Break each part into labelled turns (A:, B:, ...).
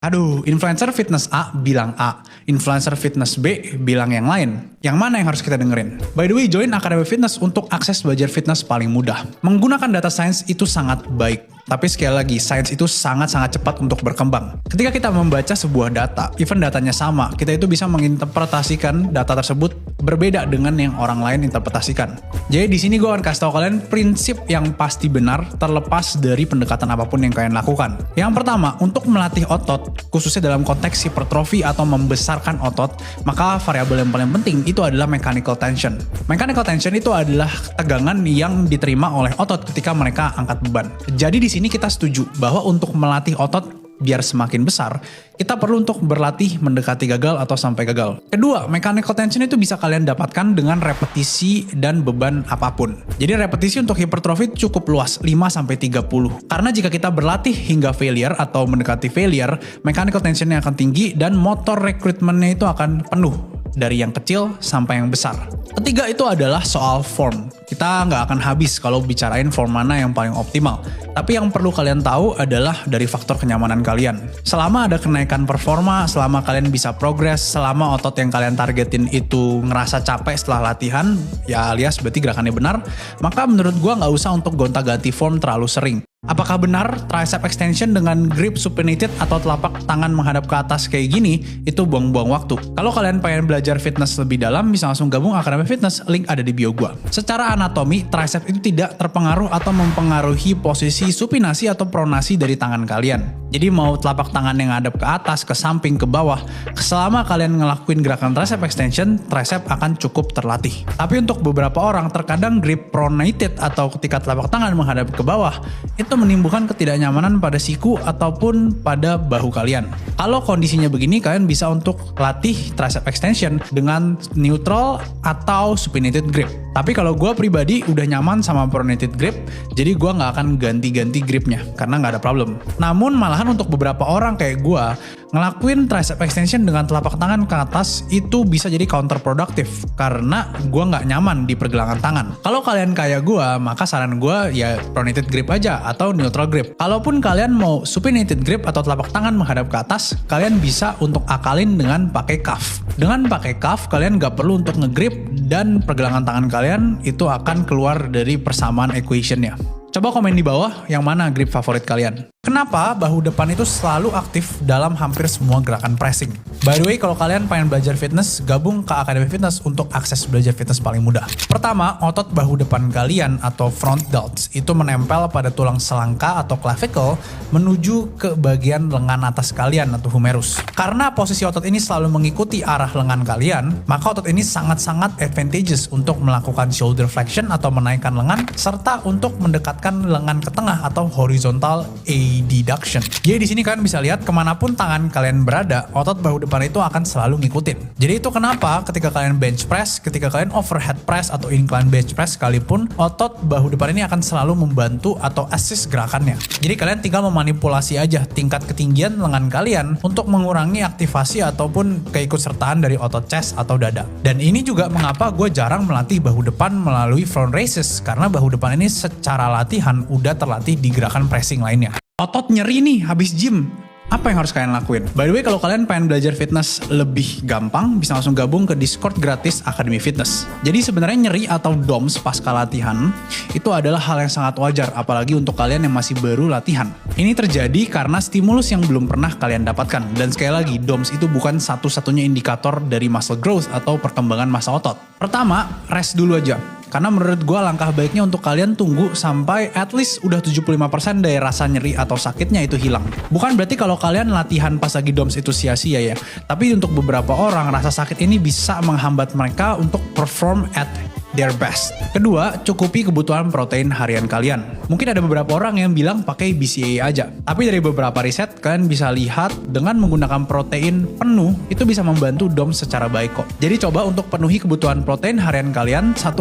A: Aduh, influencer fitness A bilang A, influencer fitness B bilang yang lain. Yang mana yang harus kita dengerin? By the way, join Akademi Fitness untuk akses belajar fitness paling mudah. Menggunakan data science itu sangat baik. Tapi sekali lagi, sains itu sangat-sangat cepat untuk berkembang. Ketika kita membaca sebuah data, even datanya sama, kita itu bisa menginterpretasikan data tersebut berbeda dengan yang orang lain interpretasikan. Jadi di sini gue akan kasih tahu kalian prinsip yang pasti benar terlepas dari pendekatan apapun yang kalian lakukan. Yang pertama, untuk melatih otot, khususnya dalam konteks hipertrofi atau membesarkan otot, maka variabel yang paling penting itu adalah mechanical tension. Mechanical tension itu adalah tegangan yang diterima oleh otot ketika mereka angkat beban. Jadi di sini kita setuju bahwa untuk melatih otot biar semakin besar, kita perlu untuk berlatih mendekati gagal atau sampai gagal. Kedua, mechanical tension itu bisa kalian dapatkan dengan repetisi dan beban apapun. Jadi repetisi untuk hipertrofi cukup luas, 5-30. Karena jika kita berlatih hingga failure atau mendekati failure, mechanical tensionnya akan tinggi dan motor recruitmentnya itu akan penuh. Dari yang kecil sampai yang besar. Ketiga itu adalah soal form. Kita nggak akan habis kalau bicarain form mana yang paling optimal. Tapi yang perlu kalian tahu adalah dari faktor kenyamanan kalian. Selama ada kenaikan performa, selama kalian bisa progres, selama otot yang kalian targetin itu ngerasa capek setelah latihan, ya alias berarti gerakannya benar, maka menurut gua nggak usah untuk gonta-ganti form terlalu sering. Apakah benar tricep extension dengan grip supinated atau telapak tangan menghadap ke atas kayak gini itu buang-buang waktu? Kalau kalian pengen belajar fitness lebih dalam, bisa langsung gabung Akademi Fitness, link ada di bio gua. Secara anatomi, tricep itu tidak terpengaruh atau mempengaruhi posisi supinasi atau pronasi dari tangan kalian. Jadi mau telapak tangan yang ngadep ke atas, ke samping, ke bawah, selama kalian ngelakuin gerakan tricep extension, tricep akan cukup terlatih. Tapi untuk beberapa orang, terkadang grip pronated atau ketika telapak tangan menghadap ke bawah, itu menimbulkan ketidaknyamanan pada siku ataupun pada bahu kalian. Kalau kondisinya begini, kalian bisa untuk latih tricep extension dengan neutral atau supinated grip. Tapi kalau gue pribadi udah nyaman sama pronated grip, jadi gue nggak akan ganti-ganti gripnya karena nggak ada problem. Namun malahan untuk beberapa orang kayak gue, ngelakuin tricep extension dengan telapak tangan ke atas itu bisa jadi counterproductive karena gue nggak nyaman di pergelangan tangan. Kalau kalian kayak gue, maka saran gue ya pronated grip aja atau neutral grip. Kalaupun kalian mau supinated grip atau telapak tangan menghadap ke atas, kalian bisa untuk akalin dengan pakai cuff. Dengan pakai cuff, kalian nggak perlu untuk ngegrip dan pergelangan tangan kalian itu akan keluar dari persamaan equationnya. Coba komen di bawah yang mana grip favorit kalian. Kenapa bahu depan itu selalu aktif dalam hampir semua gerakan pressing? By the way, kalau kalian pengen belajar fitness, gabung ke Akademi Fitness untuk akses belajar fitness paling mudah. Pertama, otot bahu depan kalian atau front delts itu menempel pada tulang selangka atau clavicle menuju ke bagian lengan atas kalian atau humerus. Karena posisi otot ini selalu mengikuti arah lengan kalian, maka otot ini sangat-sangat advantageous untuk melakukan shoulder flexion atau menaikkan lengan, serta untuk mendekatkan lengan ke tengah atau horizontal adduction. Jadi di sini kalian bisa lihat kemanapun tangan kalian berada, otot bahu depan itu akan selalu ngikutin. Jadi itu kenapa ketika kalian bench press, ketika kalian overhead press atau incline bench press sekalipun, otot bahu depan ini akan selalu membantu atau assist gerakannya. Jadi kalian tinggal memanipulasi aja tingkat ketinggian lengan kalian untuk mengurangi aktivasi ataupun keikutsertaan dari otot chest atau dada. Dan ini juga mengapa gue jarang melatih bahu depan melalui front raises, karena bahu depan ini secara latihan udah terlatih di gerakan pressing lainnya. Otot nyeri nih habis gym. Apa yang harus kalian lakuin? By the way, kalau kalian pengen belajar fitness lebih gampang, bisa langsung gabung ke Discord gratis Akademi Fitness. Jadi sebenarnya nyeri atau DOMS pasca latihan itu adalah hal yang sangat wajar, apalagi untuk kalian yang masih baru latihan. Ini terjadi karena stimulus yang belum pernah kalian dapatkan. Dan sekali lagi, DOMS itu bukan satu-satunya indikator dari muscle growth atau perkembangan massa otot. Pertama, rest dulu aja. Karena menurut gue langkah baiknya untuk kalian tunggu sampai at least udah 75% dari rasa nyeri atau sakitnya itu hilang. Bukan berarti kalau kalian latihan pas lagi DOMS itu sia-sia ya. Tapi untuk beberapa orang rasa sakit ini bisa menghambat mereka untuk perform at their best. Kedua, cukupi kebutuhan protein harian kalian. Mungkin ada beberapa orang yang bilang pakai BCAA aja. Tapi dari beberapa riset, kalian bisa lihat dengan menggunakan protein penuh, itu bisa membantu DOMS secara baik kok. Jadi coba untuk penuhi kebutuhan protein harian kalian 1,6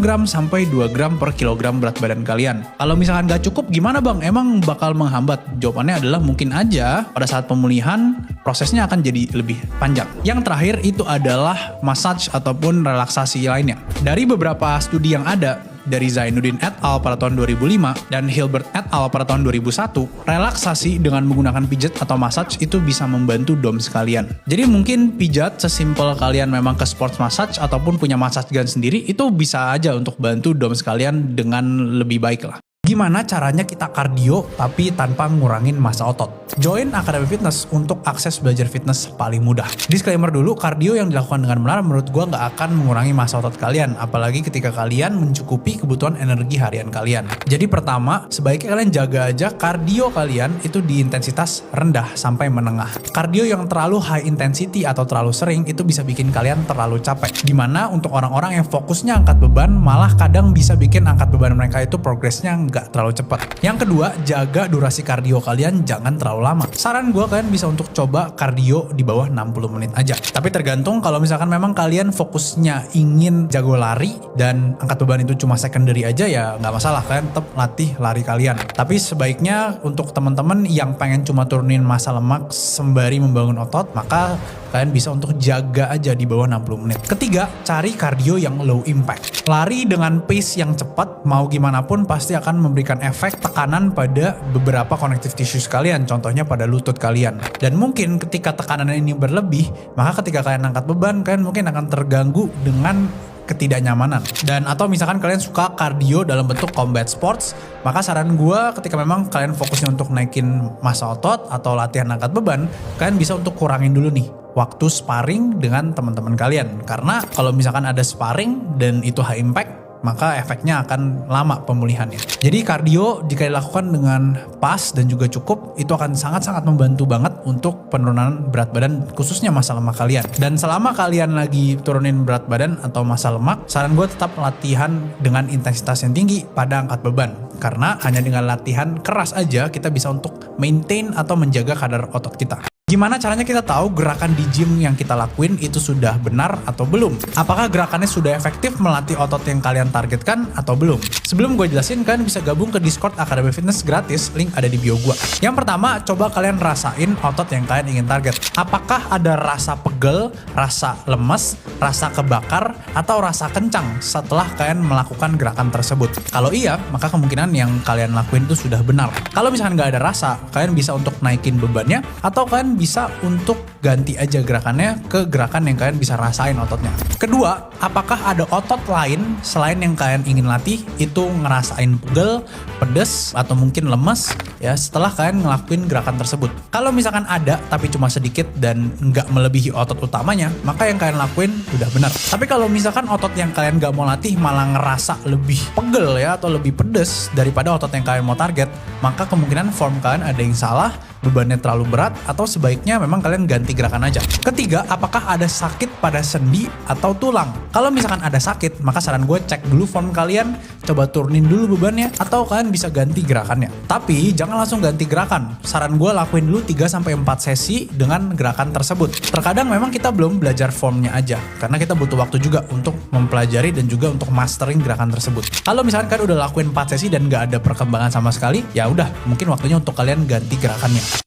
A: gram sampai 2 gram per kilogram berat badan kalian. Kalau misalkan gak cukup, gimana bang? Emang bakal menghambat? Jawabannya adalah mungkin aja pada saat pemulihan, prosesnya akan jadi lebih panjang. Yang terakhir itu adalah massage ataupun relaksasi lainnya. Dari beberapa studi yang ada, dari Zainuddin et al. Pada tahun 2005 dan Hilbert et al. Pada tahun 2001, relaksasi dengan menggunakan pijat atau massage itu bisa membantu DOMS kalian. Jadi mungkin pijat sesimpel kalian memang ke sports massage ataupun punya massage gun sendiri, itu bisa aja untuk bantu DOMS kalian dengan lebih baik lah. Gimana caranya kita kardio tapi tanpa ngurangin massa otot? Join Akademi Fitness untuk akses belajar fitness paling mudah. Disclaimer dulu, kardio yang dilakukan dengan benar menurut gue nggak akan mengurangi massa otot kalian, apalagi ketika kalian mencukupi kebutuhan energi harian kalian. Jadi pertama, sebaiknya kalian jaga aja kardio kalian itu di intensitas rendah sampai menengah. Kardio yang terlalu high intensity atau terlalu sering itu bisa bikin kalian terlalu capek. Dimana untuk orang-orang yang fokusnya angkat beban, malah kadang bisa bikin angkat beban mereka itu progresnya nggak terlalu cepat. Yang kedua, jaga durasi kardio kalian jangan terlalu lama. Saran gue, kalian bisa untuk coba kardio di bawah 60 menit aja. Tapi tergantung, kalau misalkan memang kalian fokusnya ingin jago lari dan angkat beban itu cuma secondary aja, ya nggak masalah, kalian tetap latih lari kalian. Tapi sebaiknya untuk teman-teman yang pengen cuma turunin massa lemak sembari membangun otot, maka kalian bisa untuk jaga aja di bawah 60 menit. Ketiga, cari kardio yang low impact. Lari dengan pace yang cepat, mau gimana pun pasti akan memberikan efek tekanan pada beberapa connective tissues kalian, contohnya pada lutut kalian. Dan mungkin ketika tekanan ini berlebih, maka ketika kalian angkat beban, kalian mungkin akan terganggu dengan ketidaknyamanan. Dan atau misalkan kalian suka kardio dalam bentuk combat sports, maka saran gue ketika memang kalian fokusnya untuk naikin massa otot atau latihan angkat beban, kalian bisa untuk kurangin dulu nih waktu sparring dengan teman-teman kalian. Karena kalau misalkan ada sparring dan itu high impact, maka efeknya akan lama pemulihannya. Jadi kardio jika dilakukan dengan pas dan juga cukup, itu akan sangat-sangat membantu banget untuk penurunan berat badan, khususnya massa lemak kalian. Dan selama kalian lagi turunin berat badan atau massa lemak, saran gue tetap latihan dengan intensitas yang tinggi pada angkat beban. Karena hanya dengan latihan keras aja kita bisa untuk maintain atau menjaga kadar otot kita. Gimana caranya kita tahu gerakan di gym yang kita lakuin itu sudah benar atau belum? Apakah gerakannya sudah efektif melatih otot yang kalian targetkan atau belum? Sebelum gue jelasin, kalian bisa gabung ke Discord Akademi Fitness gratis, link ada di bio gue. Yang pertama, coba kalian rasain otot yang kalian ingin target. Apakah ada rasa pegel, rasa lemes, rasa kebakar, atau rasa kencang setelah kalian melakukan gerakan tersebut? Kalau iya, maka kemungkinan yang kalian lakuin itu sudah benar. Kalau misalkan nggak ada rasa, kalian bisa untuk naikin bebannya, atau kalian bisa untuk ganti aja gerakannya ke gerakan yang kalian bisa rasain ototnya. Kedua, apakah ada otot lain selain yang kalian ingin latih itu ngerasain pegel, pedes, atau mungkin lemes ya setelah kalian ngelakuin gerakan tersebut? Kalau misalkan ada tapi cuma sedikit dan nggak melebihi otot utamanya, maka yang kalian lakuin udah benar. Tapi kalau misalkan otot yang kalian nggak mau latih malah ngerasa lebih pegel ya atau lebih pedes daripada otot yang kalian mau target, maka kemungkinan form kalian ada yang salah, bebannya terlalu berat, atau sebaiknya memang kalian ganti gerakan aja. Ketiga, apakah ada sakit pada sendi atau tulang? Kalau misalkan ada sakit, maka saran gue cek dulu form kalian, coba turunin dulu bebannya, atau kalian bisa ganti gerakannya. Tapi jangan langsung ganti gerakan. Saran gue lakuin dulu 3-4 sesi dengan gerakan tersebut. Terkadang memang kita belum belajar formnya aja, karena kita butuh waktu juga untuk mempelajari dan juga untuk mastering gerakan tersebut. Kalau misalkan kalian udah lakuin 4 sesi dan gak ada perkembangan sama sekali, ya udah, mungkin waktunya untuk kalian ganti gerakannya.